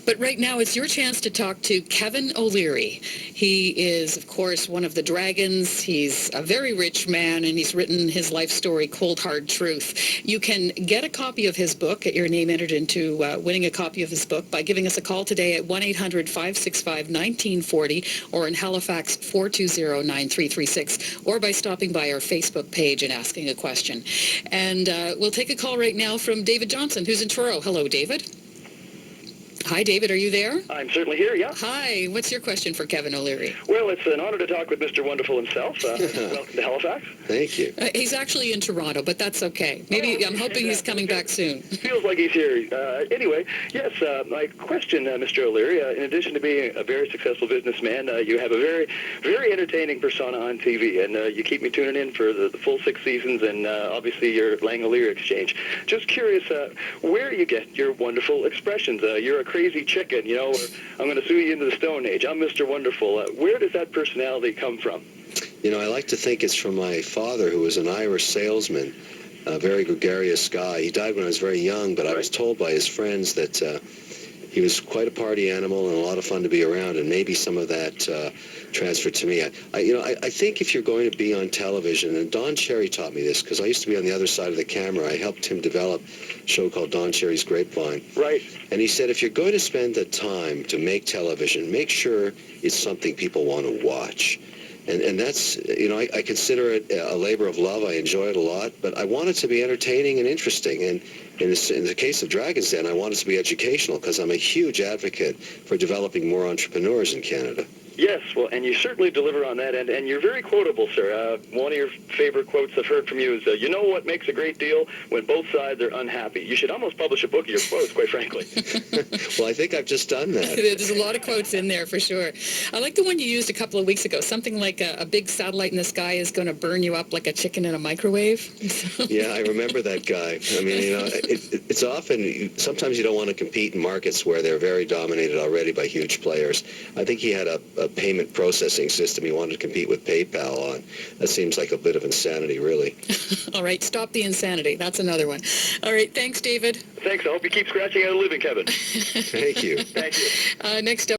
But right now, it's your chance to talk to Kevin O'Leary. He is, of course, one of the dragons. He's a very rich man, and he's written his life story, Cold Hard Truth. You can get a copy of his book, get your name entered into winning a copy of his book by giving us a call today at 1-800-565-1940 or in Halifax 420-9336, or by stopping by our Facebook page and asking a question. And we'll take a call right now from David Johnson, who's in Truro. Hello, David. Hi, David. Are you there? I'm certainly here, yeah. Hi. What's your question for Kevin O'Leary? Well, it's an honor to talk with Mr. Wonderful himself. Welcome to Halifax. Thank you. He's actually in Toronto, but that's okay. Maybe I'm hoping he's coming back soon. Feels like he's here. Anyway, yes, my question, Mr. O'Leary, in addition to being a very successful businessman, you have a very, very entertaining persona on TV, and you keep me tuning in for the full 6 seasons, and obviously your Lang-O'Leary exchange. Just curious, where you get your wonderful expressions. You're a crazy chicken, you know, or I'm going to sue you into the Stone Age. I'm Mr. Wonderful. Where does that personality come from? You know, I like to think it's from my father, who was an Irish salesman, a very gregarious guy. He died when I was very young, but I was told by his friends that he was quite a party animal and a lot of fun to be around, and maybe some of that transferred to me. I think if you're going to be on television, and Don Cherry taught me this, because I used to be on the other side of the camera. I helped him develop a show called Don Cherry's Grapevine. Right. And he said, if you're going to spend the time to make television, make sure it's something people want to watch. And that's, you know, I consider it a labor of love. I enjoy it a lot, but I want it to be entertaining and interesting. And in the case of Dragon's Den, I want it to be educational, because I'm a huge advocate for developing more entrepreneurs in Canada. Yes, well, and you certainly deliver on that end, and you're very quotable, sir. One of your favorite quotes I've heard from you is, you know what makes a great deal? When both sides are unhappy. You should almost publish a book of your quotes, quite frankly. Well, I think I've just done that. There's a lot of quotes in there, for sure. I like the one you used a couple of weeks ago, something like a big satellite in the sky is going to burn you up like a chicken in a microwave. Yeah, I remember that guy. I mean, you know, it's often, sometimes you don't want to compete in markets where they're very dominated already by huge players. I think he had a payment processing system he wanted to compete with PayPal on. That seems like a bit of insanity, really. All right, stop the insanity. That's another one. All right, thanks, David. Thanks. I hope you keep scratching out a living, Kevin. Thank you. Thank you. Next up.